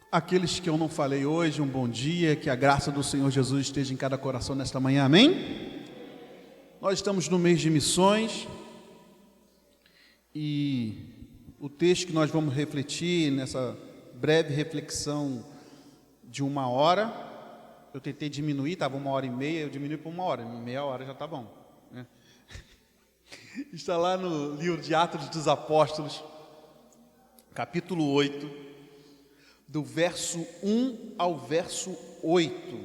Aqueles que eu não falei hoje, um bom dia, que a graça do Senhor Jesus esteja em cada coração nesta manhã, amém? Nós estamos no mês de missões e o texto que nós vamos refletir nessa breve reflexão de 1 hora, eu tentei diminuir, estava 1h30, eu diminui para 1 hora, meia hora já está bom, né? Está lá no livro de Atos dos Apóstolos, capítulo 8, do verso 1 ao verso 8.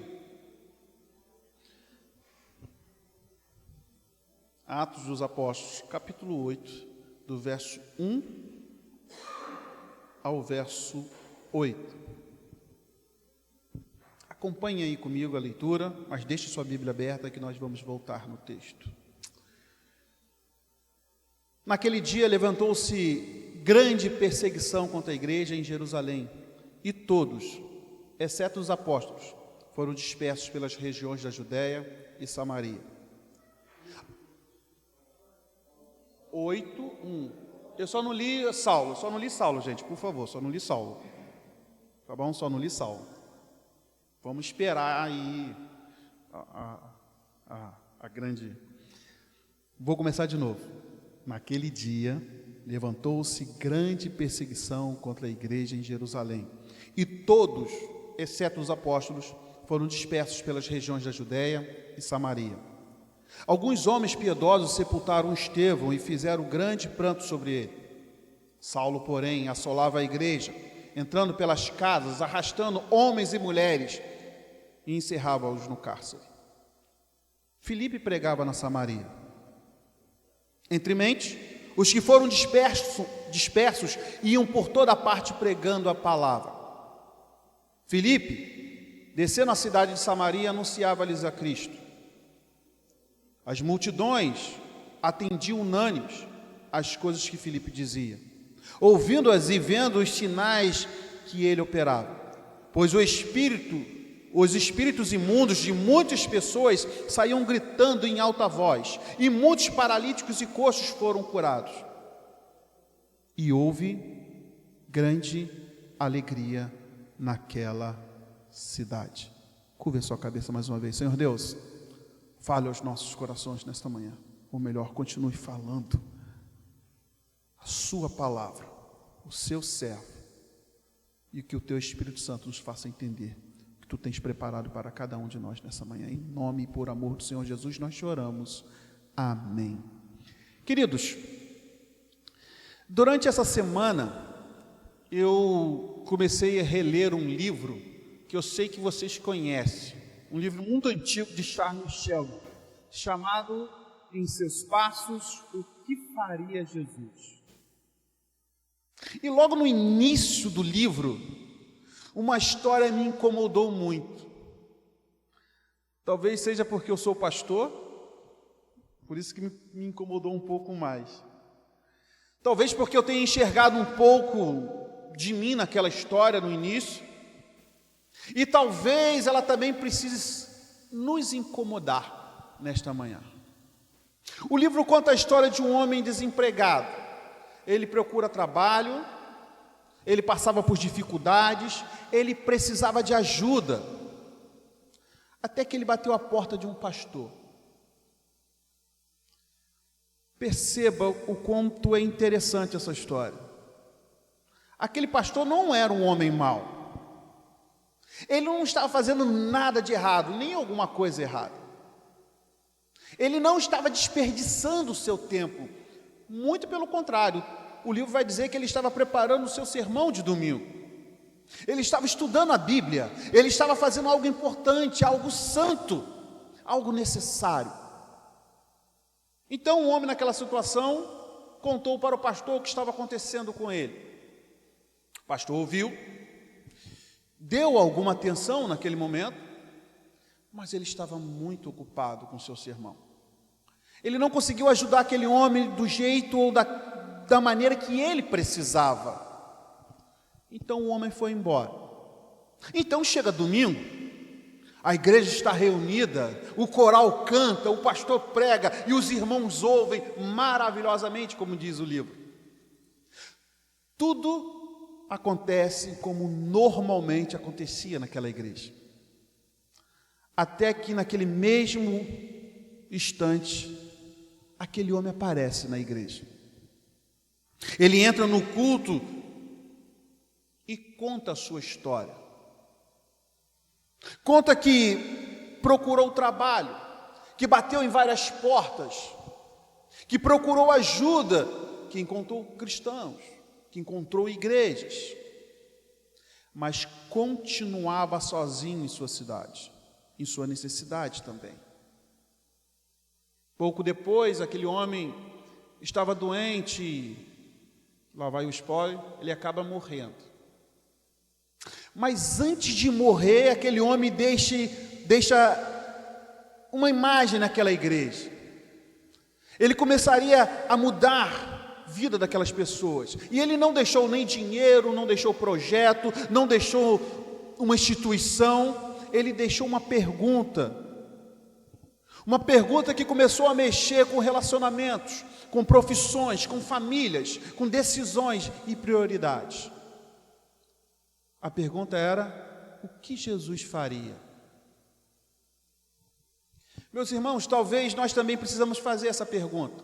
Atos dos Apóstolos, capítulo 8, do verso 1 ao verso 8. Acompanhe aí comigo a leitura, mas deixe sua Bíblia aberta que nós vamos voltar no texto. Naquele dia levantou-se grande perseguição contra a igreja em Jerusalém, e todos, exceto os apóstolos, foram dispersos pelas regiões da Judéia e Samaria. 8:1. Eu só não li Saulo, gente, por favor, só não li Saulo. Tá bom? Só não li Saulo. Vamos esperar aí a grande... Vou começar de novo. Naquele dia, levantou-se grande perseguição contra a igreja em Jerusalém. E todos, exceto os apóstolos, foram dispersos pelas regiões da Judéia e Samaria. Alguns homens piedosos sepultaram Estevão e fizeram grande pranto sobre ele. Saulo, porém, assolava a igreja, entrando pelas casas, arrastando homens e mulheres, e encerrava-os no cárcere. Filipe pregava na Samaria. Entremente, os que foram dispersos iam por toda parte pregando a palavra. Filipe, descendo à cidade de Samaria, anunciava-lhes a Cristo. As multidões atendiam unânimes às coisas que Filipe dizia, ouvindo-as e vendo os sinais que ele operava, pois os espíritos imundos de muitas pessoas saíam gritando em alta voz, e muitos paralíticos e coxos foram curados. E houve grande alegria naquela cidade. Curva a sua cabeça mais uma vez. Senhor Deus, fale aos nossos corações nesta manhã, ou melhor, continue falando a sua palavra, o seu servo, e que o teu Espírito Santo nos faça entender o que tu tens preparado para cada um de nós nessa manhã. Em nome e por amor do Senhor Jesus nós te oramos. Amém. Queridos, durante essa semana eu comecei a reler um livro que eu sei que vocês conhecem, um livro muito antigo de Charles Sheldon, chamado Em Seus Passos, O que Faria Jesus? E logo no início do livro, uma história me incomodou muito. Talvez seja porque eu sou pastor, por isso que me incomodou um pouco mais. Talvez porque eu tenha enxergado um pouco de mim naquela história no início, e talvez ela também precise nos incomodar nesta manhã. O livro conta a história de um homem desempregado. Ele procura trabalho, ele passava por dificuldades, ele precisava de ajuda, até que ele bateu a porta de um pastor. Perceba o quanto é interessante essa história. Aquele pastor não era um homem mau. Ele não estava fazendo nada de errado, nem alguma coisa errada. Ele não estava desperdiçando o seu tempo. Muito pelo contrário, o livro vai dizer que ele estava preparando o seu sermão de domingo. Ele estava estudando a Bíblia, ele estava fazendo algo importante, algo santo, algo necessário. Então o homem naquela situação contou para o pastor o que estava acontecendo com ele. O pastor ouviu, deu alguma atenção naquele momento, mas ele estava muito ocupado com o seu sermão. Ele não conseguiu ajudar aquele homem do jeito ou da maneira que ele precisava. Então o homem foi embora. Então chega domingo, a igreja está reunida, o coral canta, o pastor prega e os irmãos ouvem maravilhosamente, como diz o livro. Tudo acontece como normalmente acontecia naquela igreja. Até que naquele mesmo instante, aquele homem aparece na igreja. Ele entra no culto e conta a sua história. Conta que procurou trabalho, que bateu em várias portas, que procurou ajuda, que encontrou cristãos, que encontrou igrejas, mas continuava sozinho em sua cidade, em sua necessidade também. Pouco depois, aquele homem estava doente, lá vai o spoiler, ele acaba morrendo. Mas antes de morrer, aquele homem deixa uma imagem naquela igreja. Ele começaria a mudar a vida daquelas pessoas. E ele não deixou nem dinheiro, não deixou projeto, não deixou uma instituição, ele deixou uma pergunta. Uma pergunta que começou a mexer com relacionamentos, com profissões, com famílias, com decisões e prioridades. A pergunta era: o que Jesus faria? Meus irmãos, talvez nós também precisamos fazer essa pergunta.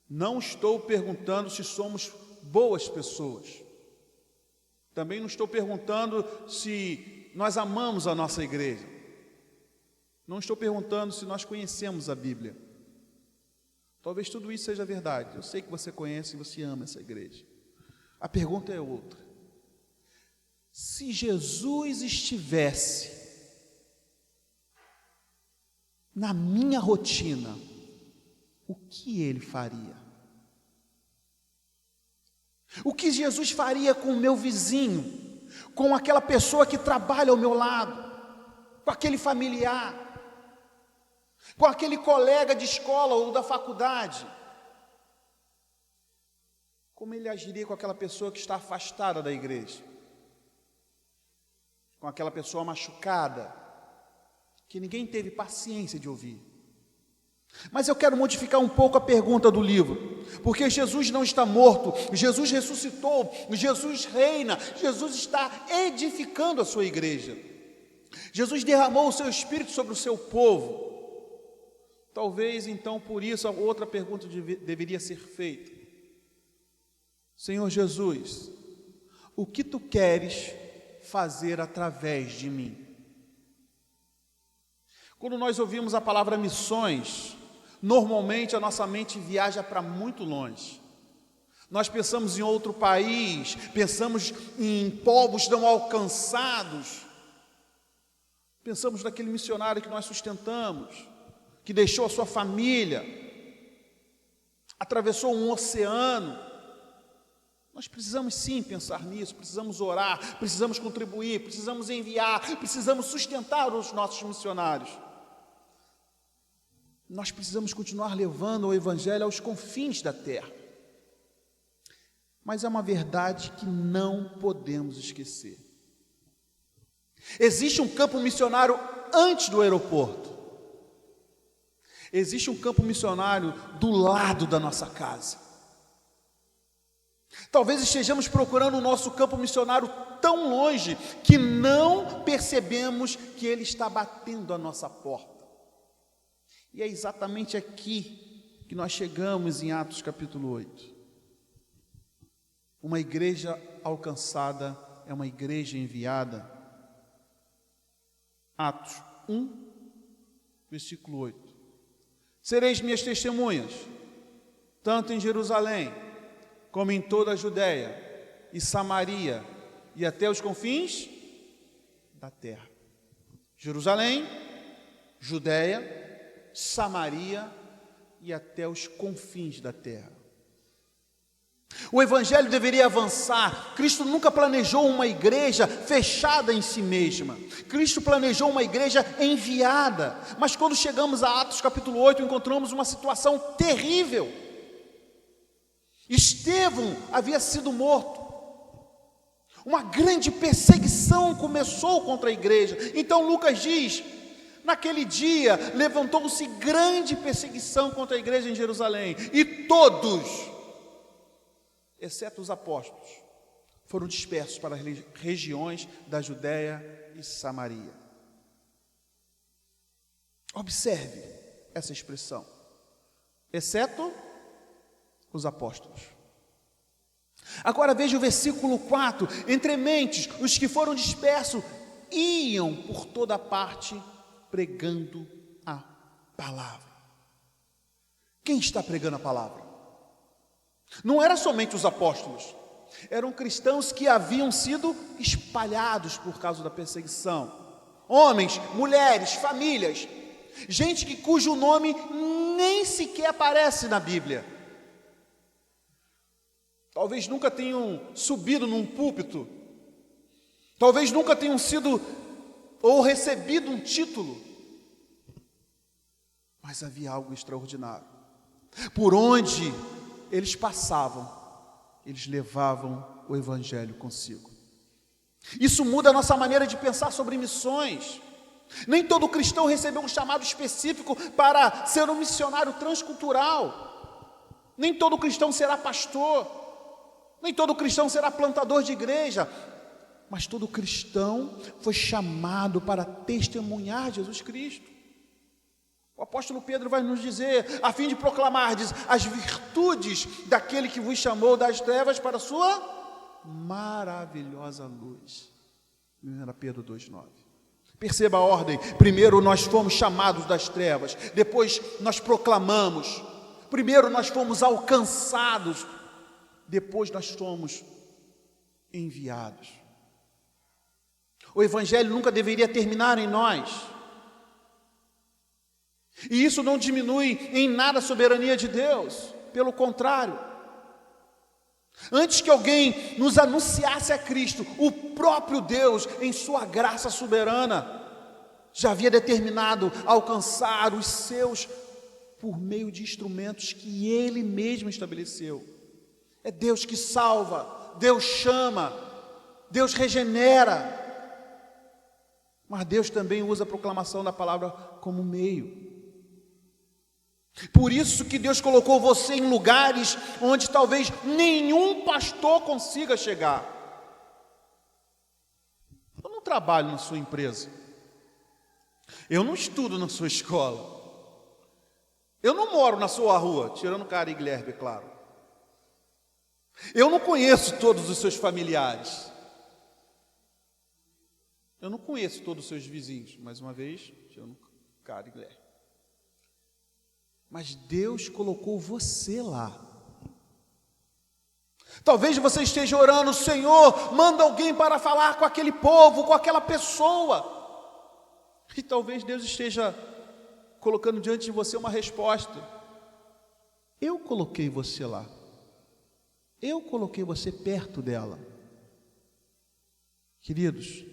Não estou perguntando se somos boas pessoas. Também não estou perguntando se nós amamos a nossa igreja. Não estou perguntando se nós conhecemos a Bíblia. Talvez tudo isso seja verdade. Eu sei que você conhece e você ama essa igreja. A pergunta é outra. Se Jesus estivesse na minha rotina, o que ele faria? O que Jesus faria com o meu vizinho, com aquela pessoa que trabalha ao meu lado, com aquele familiar, com aquele colega de escola ou da faculdade? Como ele agiria com aquela pessoa que está afastada da igreja? Com aquela pessoa machucada, que ninguém teve paciência de ouvir. Mas eu quero modificar um pouco a pergunta do livro, porque Jesus não está morto, Jesus ressuscitou, Jesus reina, Jesus está edificando a sua igreja. Jesus derramou o seu Espírito sobre o seu povo. Talvez então por isso a outra pergunta deveria ser feita: Senhor Jesus, o que tu queres fazer através de mim? Quando nós ouvimos a palavra missões, normalmente a nossa mente viaja para muito longe. Nós pensamos em outro país, pensamos em povos não alcançados, pensamos naquele missionário que nós sustentamos, que deixou a sua família, atravessou um oceano. Nós precisamos sim pensar nisso, precisamos orar, precisamos contribuir, precisamos enviar, precisamos sustentar os nossos missionários. Nós precisamos continuar levando o Evangelho aos confins da terra. Mas é uma verdade que não podemos esquecer. Existe um campo missionário antes do aeroporto. Existe um campo missionário do lado da nossa casa. Talvez estejamos procurando o nosso campo missionário tão longe que não percebemos que ele está batendo a nossa porta. E é exatamente aqui que nós chegamos em Atos capítulo 8. Uma igreja alcançada é uma igreja enviada. Atos 1, versículo 8. Sereis minhas testemunhas, tanto em Jerusalém, como em toda a Judéia e Samaria, e até os confins da terra. Jerusalém, Judéia, Samaria e até os confins da terra. O Evangelho deveria avançar. Cristo nunca planejou uma igreja fechada em si mesma. Cristo planejou uma igreja enviada. Mas quando chegamos a Atos capítulo 8, encontramos uma situação terrível. Estevão havia sido morto. Uma grande perseguição começou contra a igreja. Então Lucas diz: naquele dia levantou-se grande perseguição contra a igreja em Jerusalém, e todos, exceto os apóstolos, foram dispersos para as regiões da Judéia e Samaria. Observe essa expressão, exceto os apóstolos. Agora veja o versículo 4, entre mentes, os que foram dispersos iam por toda parte pregando a palavra. Quem está pregando a palavra? Não era somente os apóstolos, eram cristãos que haviam sido espalhados por causa da perseguição. Homens, mulheres, famílias, gente cujo nome nem sequer aparece na Bíblia. Talvez nunca tenham subido num púlpito, talvez nunca tenham sido ou recebido um título, mas havia algo extraordinário. Por onde eles passavam, eles levavam o Evangelho consigo. Isso muda a nossa maneira de pensar sobre missões. Nem todo cristão recebeu um chamado específico para ser um missionário transcultural. Nem todo cristão será pastor. Nem todo cristão será plantador de igreja. Mas todo cristão foi chamado para testemunhar Jesus Cristo. O apóstolo Pedro vai nos dizer, a fim de proclamardes as virtudes daquele que vos chamou das trevas para a sua maravilhosa luz. 1 Pedro 2,9. Perceba a ordem. Primeiro nós fomos chamados das trevas, depois nós proclamamos. Primeiro nós fomos alcançados, depois nós fomos enviados. O Evangelho nunca deveria terminar em nós. E isso não diminui em nada a soberania de Deus, pelo contrário. Antes que alguém nos anunciasse a Cristo, o próprio Deus, em sua graça soberana, já havia determinado alcançar os seus por meio de instrumentos que Ele mesmo estabeleceu. É Deus que salva, Deus chama, Deus regenera, mas Deus também usa a proclamação da palavra como meio. Por isso que Deus colocou você em lugares onde talvez nenhum pastor consiga chegar. Eu não trabalho na sua empresa, eu não estudo na sua escola, eu não moro na sua rua, tirando o cara e Guilherme, é claro. Eu não conheço todos os seus familiares, eu não conheço todos os seus vizinhos, mais uma vez, tirando o cara e Guilherme. Mas Deus colocou você lá. Talvez você esteja orando, Senhor, manda alguém para falar com aquele povo, com aquela pessoa. E talvez Deus esteja colocando diante de você uma resposta. Eu coloquei você lá. Eu coloquei você perto dela. Queridos,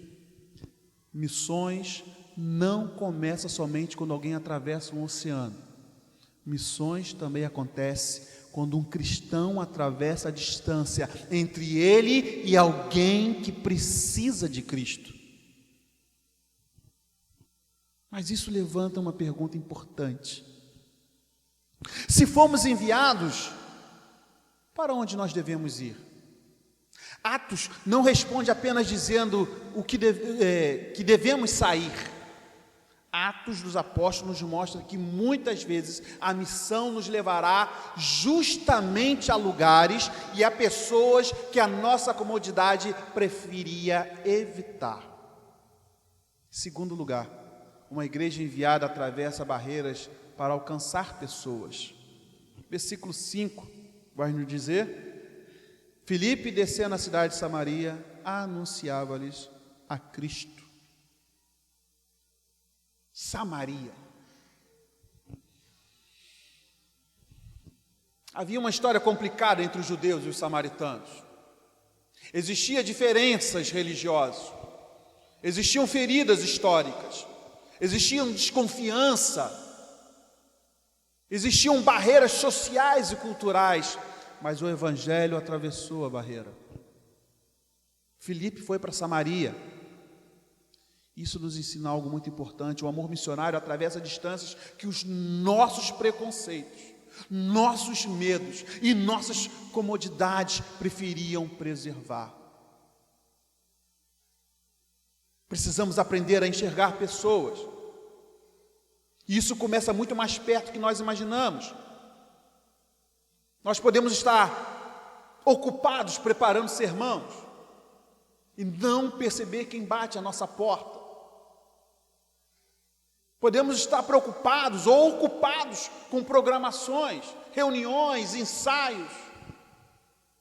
missões não começam somente quando alguém atravessa um oceano. Missões também acontecem quando um cristão atravessa a distância entre ele e alguém que precisa de Cristo. Mas isso levanta uma pergunta importante. Se fomos enviados, para onde nós devemos ir? Atos não responde apenas dizendo que devemos sair. Atos dos Apóstolos nos mostra que muitas vezes a missão nos levará justamente a lugares e a pessoas que a nossa comodidade preferia evitar. Segundo lugar, uma igreja enviada atravessa barreiras para alcançar pessoas. Versículo 5 vai nos dizer: Filipe, descendo à cidade de Samaria, anunciava-lhes a Cristo. Samaria. Havia uma história complicada entre os judeus e os samaritanos. Existiam diferenças religiosas, existiam feridas históricas, existia desconfiança, existiam barreiras sociais e culturais, mas o Evangelho atravessou a barreira. Filipe foi para Samaria. Isso nos ensina algo muito importante. O amor missionário atravessa distâncias que os nossos preconceitos, nossos medos e nossas comodidades preferiam preservar. Precisamos aprender a enxergar pessoas. E isso começa muito mais perto do que nós imaginamos. Nós podemos estar ocupados preparando sermões e não perceber quem bate à nossa porta. Podemos estar preocupados ou ocupados com programações, reuniões, ensaios,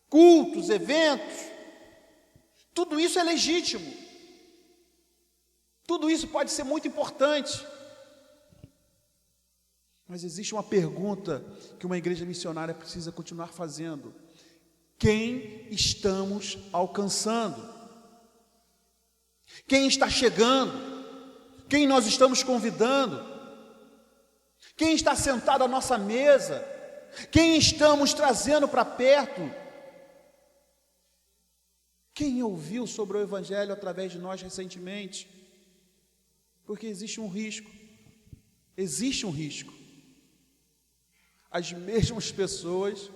cultos, eventos. Tudo isso é legítimo. Tudo isso pode ser muito importante. Mas existe uma pergunta que uma igreja missionária precisa continuar fazendo: quem estamos alcançando? Quem está chegando? Quem nós estamos convidando? Quem está sentado à nossa mesa? Quem estamos trazendo para perto? Quem ouviu sobre o Evangelho através de nós recentemente? Porque existe um risco. Existe um risco. As mesmas pessoas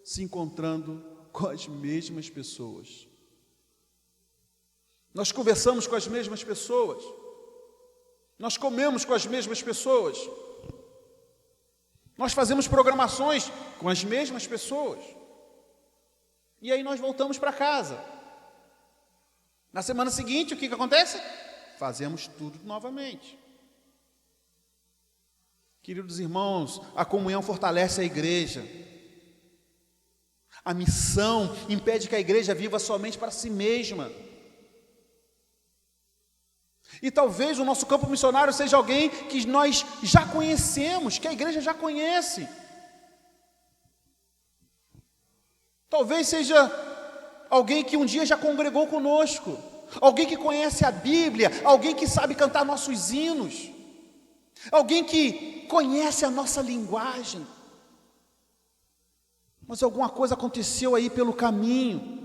se encontrando com as mesmas pessoas. Nós conversamos com as mesmas pessoas. Nós comemos com as mesmas pessoas. Nós fazemos programações com as mesmas pessoas. E aí nós voltamos para casa. Na semana seguinte, o que acontece? Fazemos tudo novamente. Queridos irmãos, a comunhão fortalece a igreja. A missão impede que a igreja viva somente para si mesma. E talvez o nosso campo missionário seja alguém que nós já conhecemos, que a igreja já conhece. Talvez seja alguém que um dia já congregou conosco, alguém que conhece a Bíblia, alguém que sabe cantar nossos hinos, alguém que conhece a nossa linguagem. Mas alguma coisa aconteceu aí pelo caminho.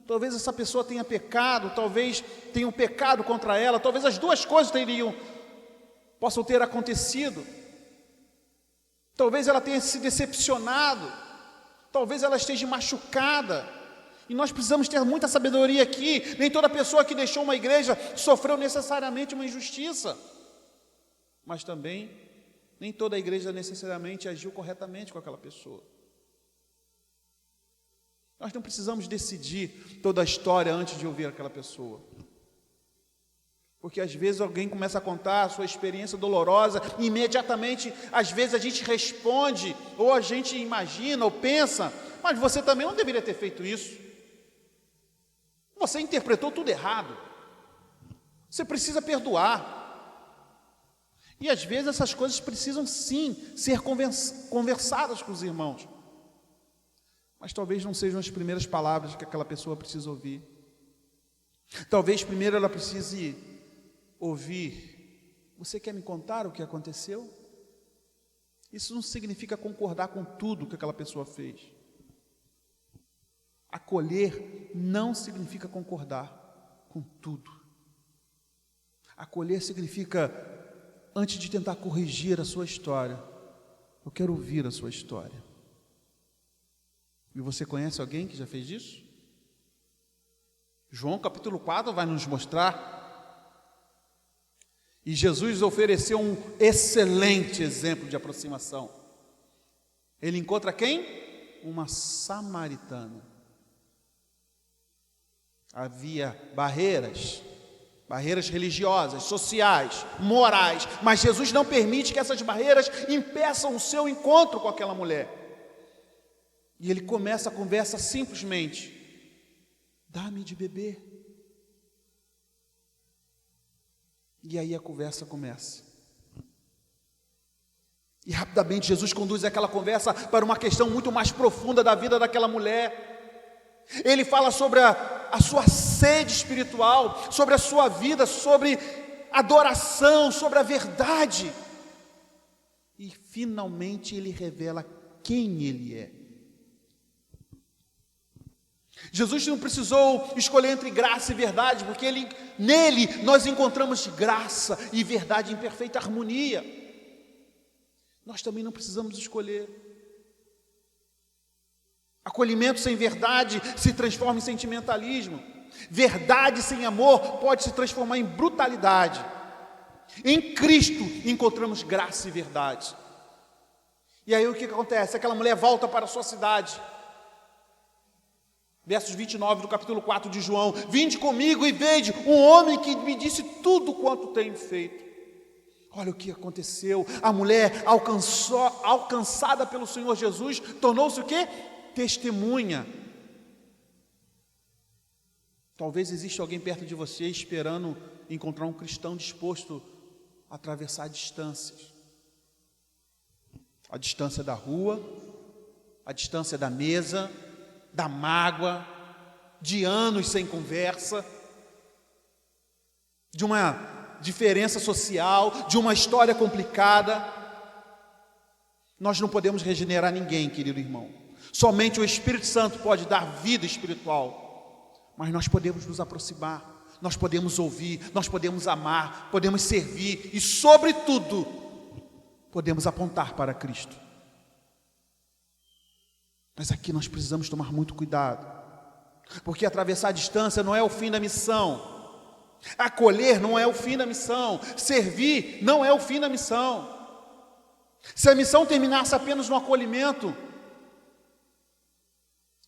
Talvez essa pessoa tenha pecado, talvez tenha um pecado contra ela, talvez as duas coisas possam ter acontecido. Talvez ela tenha se decepcionado, talvez ela esteja machucada. E nós precisamos ter muita sabedoria aqui. Nem toda pessoa que deixou uma igreja sofreu necessariamente uma injustiça. Mas também, nem toda a igreja necessariamente agiu corretamente com aquela pessoa. Nós não precisamos decidir toda a história antes de ouvir aquela pessoa. Porque às vezes alguém começa a contar a sua experiência dolorosa e imediatamente, às vezes a gente responde, ou a gente imagina, ou pensa: mas você também não deveria ter feito isso. Você interpretou tudo errado. Você precisa perdoar. E às vezes essas coisas precisam sim ser conversadas com os irmãos. Mas talvez não sejam as primeiras palavras que aquela pessoa precisa ouvir. Talvez primeiro ela precise ouvir: você quer me contar o que aconteceu? Isso não significa concordar com tudo que aquela pessoa fez. Acolher não significa concordar com tudo. Acolher significa, antes de tentar corrigir a sua história, eu quero ouvir a sua história. E você conhece alguém que já fez isso? João capítulo 4 vai nos mostrar. E Jesus ofereceu um excelente exemplo de aproximação. Ele encontra quem? Uma samaritana. Havia barreiras religiosas, sociais, morais, mas Jesus não permite que essas barreiras impeçam o seu encontro com aquela mulher. E ele começa a conversa simplesmente: dá-me de beber. E aí a conversa começa. E rapidamente Jesus conduz aquela conversa para uma questão muito mais profunda da vida daquela mulher. Ele fala sobre a sua sede espiritual, sobre a sua vida, sobre adoração, sobre a verdade. E finalmente ele revela quem ele é. Jesus não precisou escolher entre graça e verdade, porque nele nós encontramos graça e verdade em perfeita harmonia. Nós também não precisamos escolher. Acolhimento sem verdade se transforma em sentimentalismo. Verdade sem amor pode se transformar em brutalidade. Em Cristo encontramos graça e verdade. E aí o que acontece? Aquela mulher volta para a sua cidade. Versos 29 do capítulo 4 de João: vinde comigo e vede um homem que me disse tudo quanto tenho feito. Olha o que aconteceu. A mulher alcançada pelo Senhor Jesus, tornou-se o quê? Testemunha. Talvez exista alguém perto de você esperando encontrar um cristão disposto a atravessar distâncias. A distância da rua, a distância da mesa, da mágoa, de anos sem conversa, de uma diferença social, de uma história complicada. Nós não podemos regenerar ninguém, querido irmão. Somente o Espírito Santo pode dar vida espiritual. Mas nós podemos nos aproximar, nós podemos ouvir, nós podemos amar, podemos servir e, sobretudo, podemos apontar para Cristo. Mas aqui nós precisamos tomar muito cuidado, porque atravessar a distância não é o fim da missão, acolher não é o fim da missão, servir não é o fim da missão. Se a missão terminasse apenas no acolhimento,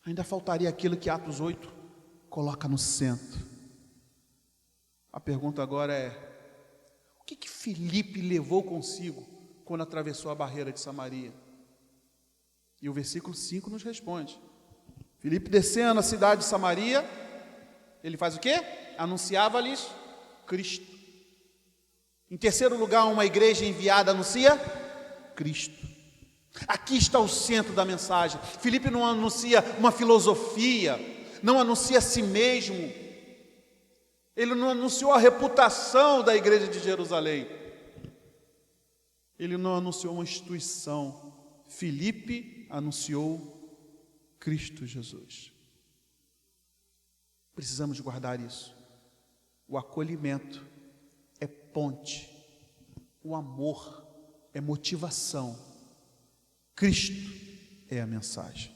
ainda faltaria aquilo que Atos 8 coloca no centro. A pergunta agora é: o que Filipe levou consigo quando atravessou a barreira de Samaria? E o versículo 5 nos responde. Filipe, descendo a cidade de Samaria, ele faz o quê? Anunciava-lhes Cristo. Em terceiro lugar, uma igreja enviada anuncia Cristo. Aqui está o centro da mensagem. Filipe não anuncia uma filosofia, não anuncia a si mesmo, ele não anunciou a reputação da igreja de Jerusalém, ele não anunciou uma instituição. Filipe anunciou Cristo Jesus. Precisamos guardar isso. O acolhimento é ponte, o amor é motivação, Cristo é a mensagem.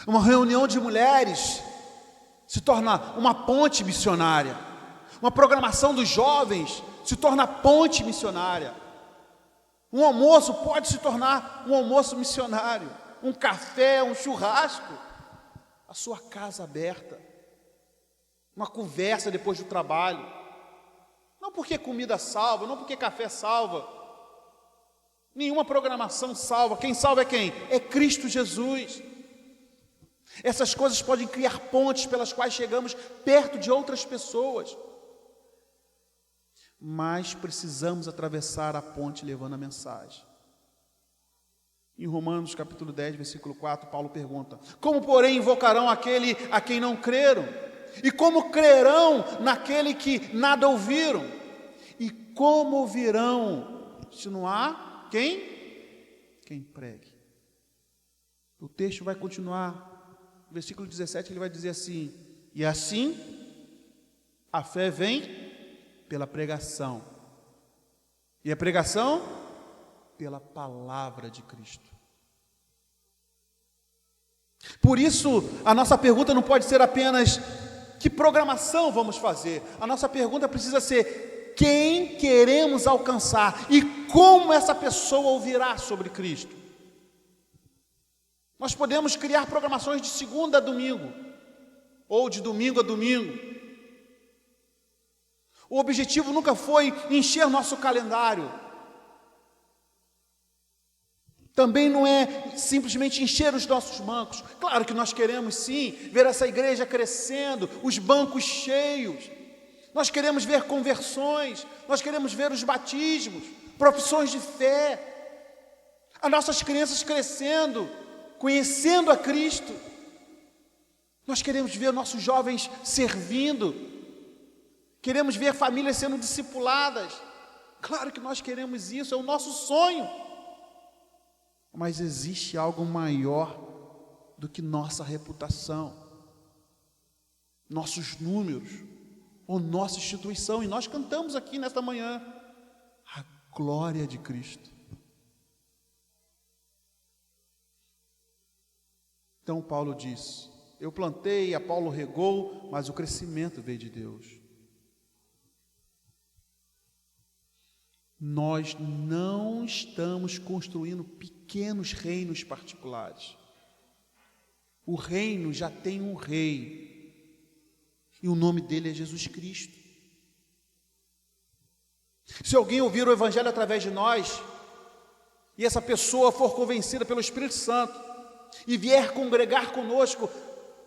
Uma reunião de mulheres se torna uma ponte missionária. Uma programação dos jovens se torna ponte missionária. Um almoço pode se tornar um almoço missionário. Um café, um churrasco, a sua casa aberta, uma conversa depois do trabalho. Não porque comida salva, não porque café salva. Nenhuma programação salva. Quem salva é quem? É Cristo Jesus. Essas coisas podem criar pontes pelas quais chegamos perto de outras pessoas. Mas precisamos atravessar a ponte levando a mensagem. Em Romanos capítulo 10, versículo 4, Paulo pergunta: como, porém, invocarão aquele a quem não creram? E como crerão naquele que nada ouviram? E como ouvirão se não há quem pregue? O texto vai continuar. No versículo 17 ele vai dizer assim: e assim a fé vem pela pregação, e a pregação pela palavra de Cristo. Por isso, a nossa pergunta não pode ser apenas que programação vamos fazer. A nossa pergunta precisa ser: quem queremos alcançar e como essa pessoa ouvirá sobre Cristo? Nós podemos criar programações de segunda a domingo, ou de domingo a domingo. O objetivo nunca foi encher nosso calendário. Também não é simplesmente encher os nossos bancos. Claro que nós queremos sim ver essa igreja crescendo, os bancos cheios. Nós queremos ver conversões, nós queremos ver os batismos, profissões de fé, as nossas crianças crescendo, conhecendo a Cristo. Nós queremos ver nossos jovens servindo, queremos ver famílias sendo discipuladas. Claro que nós queremos isso, é o nosso sonho. Mas existe algo maior do que nossa reputação, nossos números, ou nossa instituição. E nós cantamos aqui nesta manhã a glória de Cristo. Então Paulo diz: Eu plantei, Apolo regou, mas o crescimento veio de Deus. Nós não estamos construindo pequenos reinos particulares. O reino já tem um rei, e o nome dele é Jesus Cristo. Se alguém ouvir o Evangelho através de nós, e essa pessoa for convencida pelo Espírito Santo, e vier congregar conosco,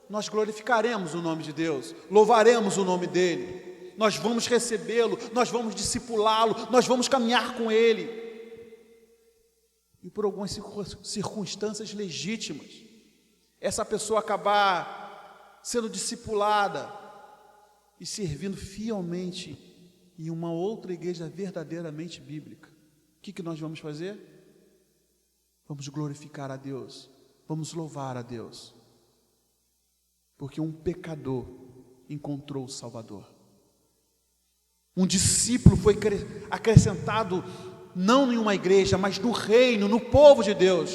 nós glorificaremos o nome de Deus, louvaremos o nome dele, nós vamos recebê-lo, nós vamos discipulá-lo, nós vamos caminhar com ele. E por algumas circunstâncias legítimas, essa pessoa acabar sendo discipulada e servindo fielmente em uma outra igreja verdadeiramente bíblica. O que nós vamos fazer? Vamos glorificar a Deus, vamos louvar a Deus, porque um pecador encontrou o Salvador. Um discípulo foi acrescentado não em uma igreja, mas no reino, no povo de Deus.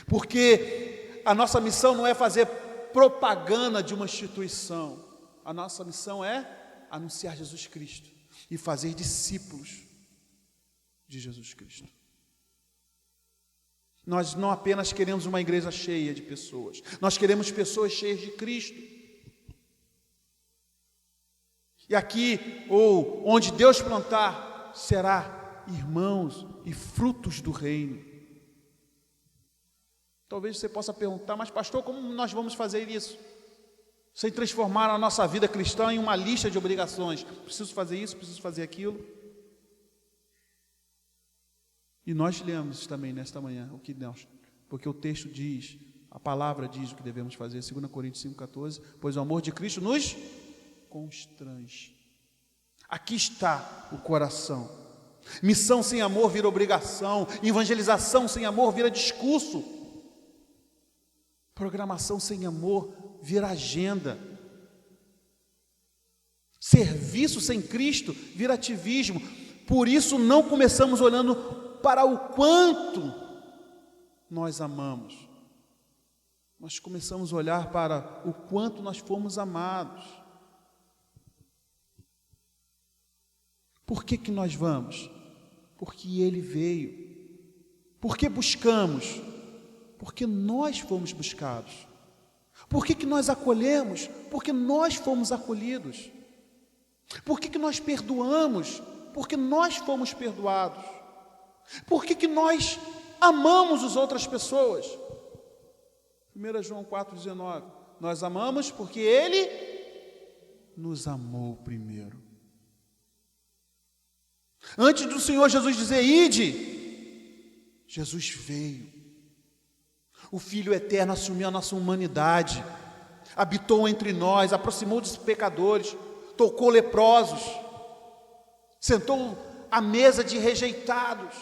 Porque a nossa missão não é fazer propaganda de uma instituição. A nossa missão é anunciar Jesus Cristo e fazer discípulos de Jesus Cristo. Nós não apenas queremos uma igreja cheia de pessoas, nós queremos pessoas cheias de Cristo. E aqui, ou onde Deus plantar, será irmãos e frutos do reino. Talvez você possa perguntar, mas pastor, como nós vamos fazer isso? Sem transformar a nossa vida cristã em uma lista de obrigações. Preciso fazer isso, preciso fazer aquilo. E nós lemos também nesta manhã o que nós, porque o texto diz, a palavra diz o que devemos fazer, 2 Coríntios 5,14, pois o amor de Cristo nos constrange. Aqui está o coração. Missão sem amor vira obrigação, evangelização sem amor vira discurso, programação sem amor vira agenda, serviço sem Cristo vira ativismo. Por isso não começamos olhando para o quanto nós amamos, nós começamos a olhar para o quanto nós fomos amados. Por que nós vamos? Porque Ele veio. Por que buscamos? Porque nós fomos buscados. Por que nós acolhemos? Porque nós fomos acolhidos. Por que nós perdoamos? Porque nós fomos perdoados. Por que nós amamos as outras pessoas? 1 João 4,19, nós amamos porque Ele nos amou primeiro. Antes do Senhor Jesus dizer, ide, Jesus veio. O Filho eterno assumiu a nossa humanidade, habitou entre nós, aproximou dos pecadores, tocou leprosos, sentou à mesa de rejeitados,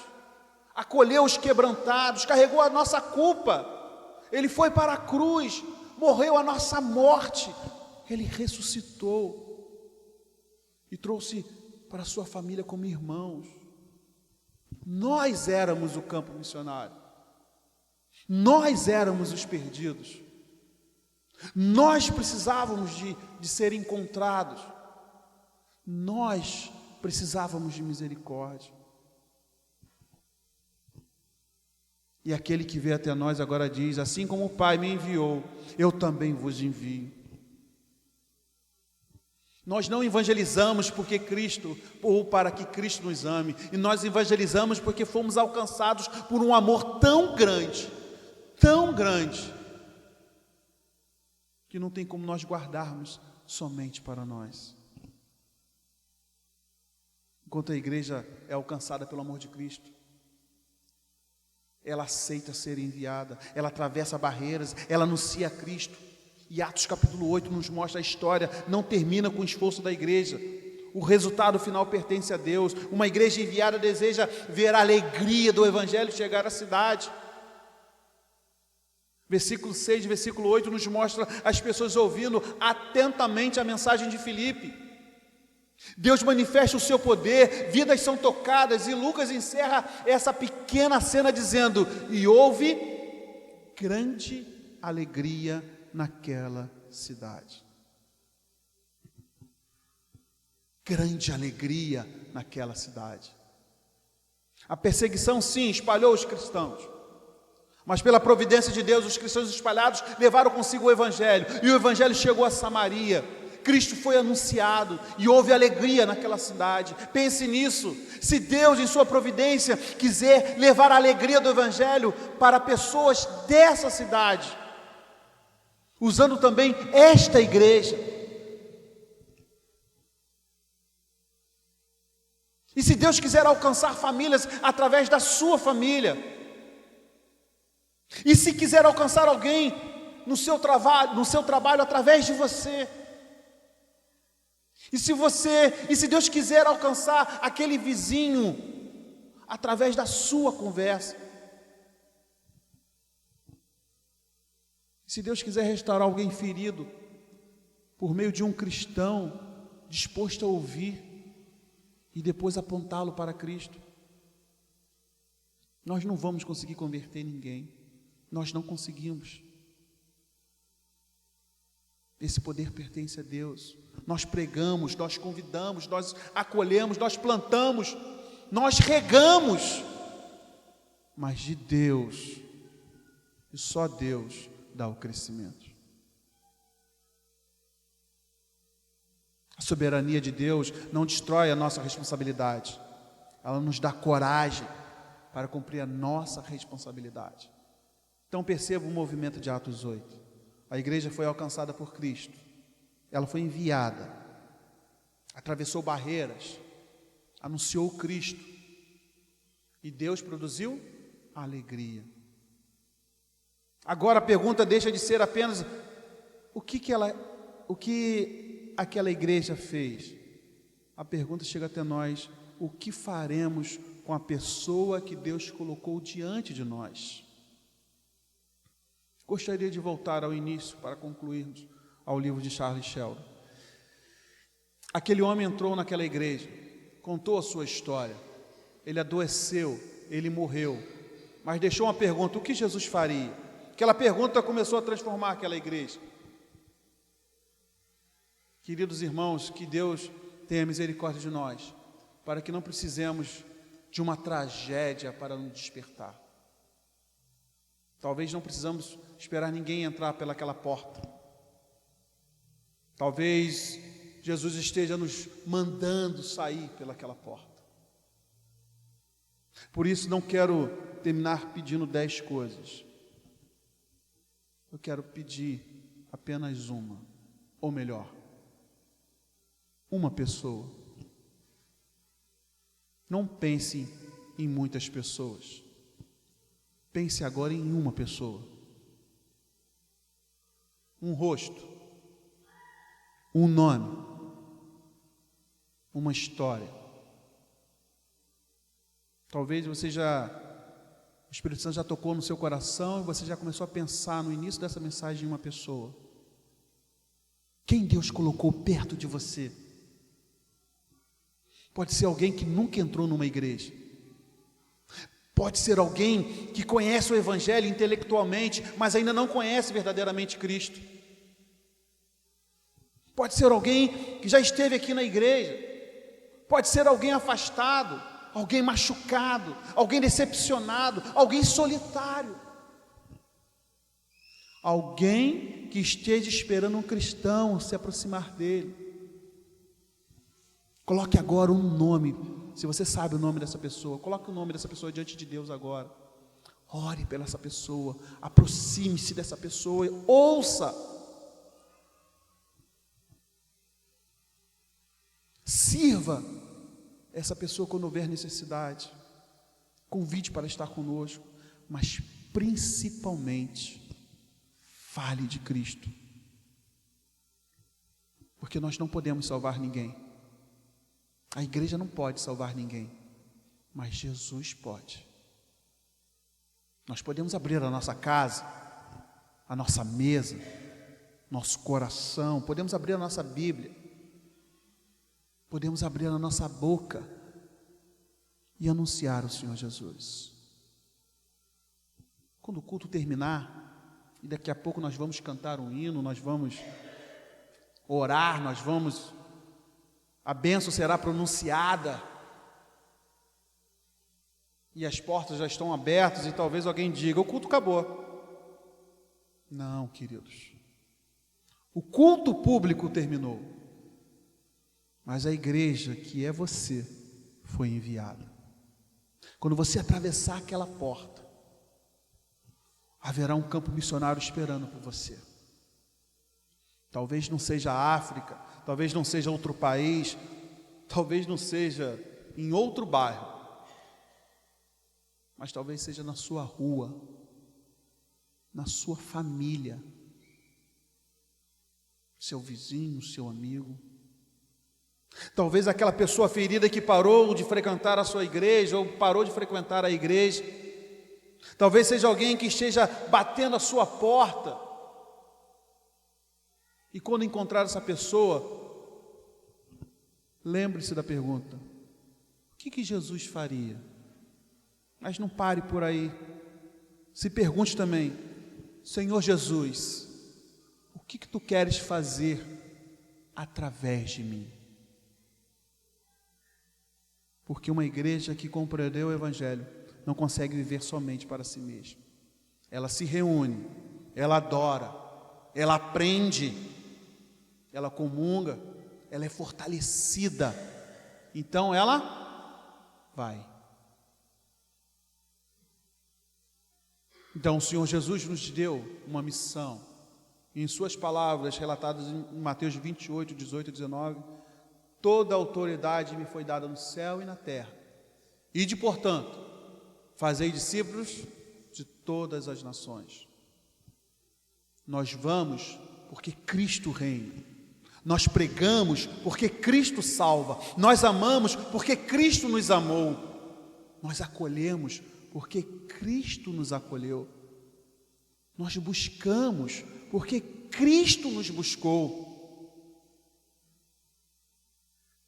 acolheu os quebrantados, carregou a nossa culpa. Ele foi para a cruz, morreu a nossa morte, Ele ressuscitou e trouxe para a sua família como irmãos. Nós éramos o campo missionário, nós éramos os perdidos, nós precisávamos de ser encontrados, nós precisávamos de misericórdia. E aquele que veio até nós agora diz, assim como o Pai me enviou, eu também vos envio. Nós não evangelizamos porque Cristo, ou para que Cristo nos ame, e nós evangelizamos porque fomos alcançados por um amor tão grande, que não tem como nós guardarmos somente para nós. Enquanto a igreja é alcançada pelo amor de Cristo, ela aceita ser enviada, ela atravessa barreiras, ela anuncia a Cristo. E Atos capítulo 8 nos mostra a história, não termina com o esforço da igreja. O resultado final pertence a Deus. Uma igreja enviada deseja ver a alegria do Evangelho chegar à cidade. Versículo 6, versículo 8 nos mostra as pessoas ouvindo atentamente a mensagem de Filipe. Deus manifesta o seu poder, vidas são tocadas, e Lucas encerra essa pequena cena dizendo, e houve grande alegria naquela cidade. Grande alegria naquela cidade. A perseguição, sim, espalhou os cristãos, mas pela providência de Deus, os cristãos espalhados levaram consigo o Evangelho, e o Evangelho chegou a Samaria. Cristo foi anunciado e houve alegria naquela cidade. Pense nisso. Se Deus, em sua providência, quiser levar a alegria do Evangelho para pessoas dessa cidade, usando também esta igreja, e se Deus quiser alcançar famílias através da sua família, e se quiser alcançar alguém no seu trabalho através de você, e se Deus quiser alcançar aquele vizinho através da sua conversa, se Deus quiser restaurar alguém ferido por meio de um cristão disposto a ouvir e depois apontá-lo para Cristo, nós não vamos conseguir converter ninguém. Nós não conseguimos. Esse poder pertence a Deus. Nós pregamos, nós convidamos, nós acolhemos, nós plantamos, nós regamos, mas de Deus, e só Deus dá o crescimento. A soberania de Deus não destrói a nossa responsabilidade, ela nos dá coragem para cumprir a nossa responsabilidade. Então perceba o movimento de Atos 8. A igreja foi alcançada por Cristo, ela foi enviada, atravessou barreiras, anunciou Cristo, e Deus produziu alegria. Agora a pergunta deixa de ser apenas o que aquela igreja fez. A pergunta chega até nós: o que faremos com a pessoa que Deus colocou diante de nós? Gostaria de voltar ao início para concluirmos ao livro de Charles Sheldon. Aquele homem entrou naquela igreja, contou a sua história, ele adoeceu, ele morreu, mas deixou uma pergunta: o que Jesus faria? Aquela pergunta começou a transformar aquela igreja. Queridos irmãos, que Deus tenha misericórdia de nós, para que não precisemos de uma tragédia para nos despertar. Talvez não precisamos esperar ninguém entrar pelaquela porta. Talvez Jesus esteja nos mandando sair pelaquela porta. Por isso não quero terminar pedindo 10 coisas. Eu quero pedir apenas uma, ou melhor, uma pessoa. Não pense em muitas pessoas. Pense agora em uma pessoa. Um rosto, um nome, uma história. Talvez o Espírito Santo já tocou no seu coração e você já começou a pensar no início dessa mensagem em uma pessoa. Quem Deus colocou perto de você? Pode ser alguém que nunca entrou numa igreja. Pode ser alguém que conhece o Evangelho intelectualmente, mas ainda não conhece verdadeiramente Cristo. Pode ser alguém que já esteve aqui na igreja. Pode ser alguém afastado, alguém machucado, alguém decepcionado, alguém solitário. Alguém que esteja esperando um cristão se aproximar dele. Coloque agora um nome. Se você sabe o nome dessa pessoa, coloque o nome dessa pessoa diante de Deus agora. Ore pela essa pessoa, aproxime-se dessa pessoa, ouça. Sirva essa pessoa quando houver necessidade. Convide para estar conosco, mas principalmente fale de Cristo. Porque nós não podemos salvar ninguém. A igreja não pode salvar ninguém, mas Jesus pode. Nós podemos abrir a nossa casa, a nossa mesa, nosso coração, podemos abrir a nossa Bíblia, podemos abrir a nossa boca e anunciar o Senhor Jesus. Quando o culto terminar, E daqui a pouco nós vamos cantar um hino, nós vamos orar, a bênção será pronunciada. E as portas já estão abertas e talvez alguém diga, o culto acabou. Não, queridos. O culto público terminou. Mas a igreja, que é você, foi enviada. Quando você atravessar aquela porta, haverá um campo missionário esperando por você. Talvez não seja a África, talvez não seja outro país, talvez não seja em outro bairro, mas talvez seja na sua rua, na sua família, seu vizinho, seu amigo. Talvez aquela pessoa ferida que parou de frequentar a sua igreja ou parou de frequentar a igreja. Talvez seja alguém que esteja batendo a sua porta. E quando encontrar essa pessoa, lembre-se da pergunta: o que Jesus faria? Mas não pare por aí. Se pergunte também: Senhor Jesus, o que tu queres fazer através de mim? Porque uma igreja que compreendeu o Evangelho não consegue viver somente para si mesma. Ela se reúne, ela adora, ela aprende, ela comunga, ela é fortalecida. Então ela vai. Então o Senhor Jesus nos deu uma missão. Em suas palavras relatadas em Mateus 28, 18 e 19, toda a autoridade me foi dada no céu e na terra. Ide, portanto, fazei discípulos de todas as nações. Nós vamos porque Cristo reina. Nós pregamos porque Cristo salva. Nós amamos porque Cristo nos amou. Nós acolhemos porque Cristo nos acolheu. Nós buscamos porque Cristo nos buscou.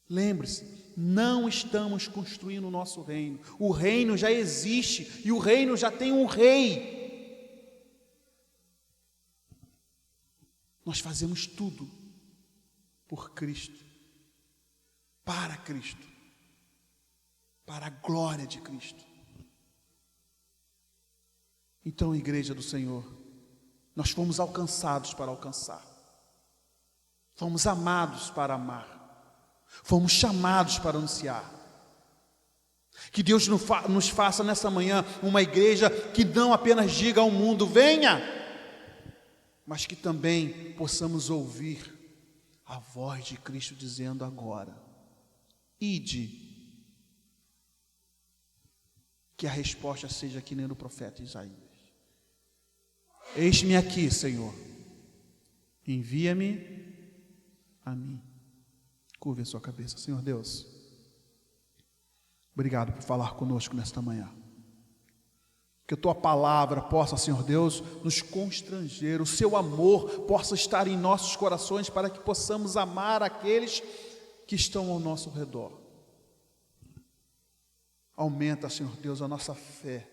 Lembre-se, não estamos construindo o nosso reino. O reino já existe e o reino já tem um rei. Nós fazemos tudo por Cristo, para Cristo, para a glória de Cristo. Então, igreja do Senhor, nós fomos alcançados para alcançar, fomos amados para amar, fomos chamados para anunciar. Que Deus nos faça nessa manhã uma igreja que não apenas diga ao mundo, venha, mas que também possamos ouvir a voz de Cristo dizendo agora, ide. Que a resposta seja que nem no profeta Isaías. Eis-me aqui, Senhor, envia-me a mim. Curve a sua cabeça. Senhor Deus, obrigado por falar conosco nesta manhã. Que a tua palavra possa, Senhor Deus, nos constranger, o seu amor possa estar em nossos corações para que possamos amar aqueles que estão ao nosso redor. Aumenta, Senhor Deus, a nossa fé.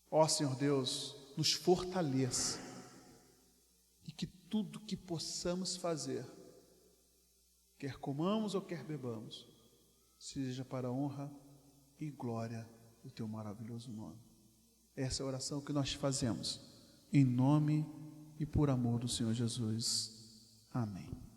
Ó Senhor Deus, nos fortaleça e que tudo que possamos fazer, quer comamos ou quer bebamos, seja para a honra e glória do teu maravilhoso nome. Essa é a oração que nós fazemos, em nome e por amor do Senhor Jesus. Amém.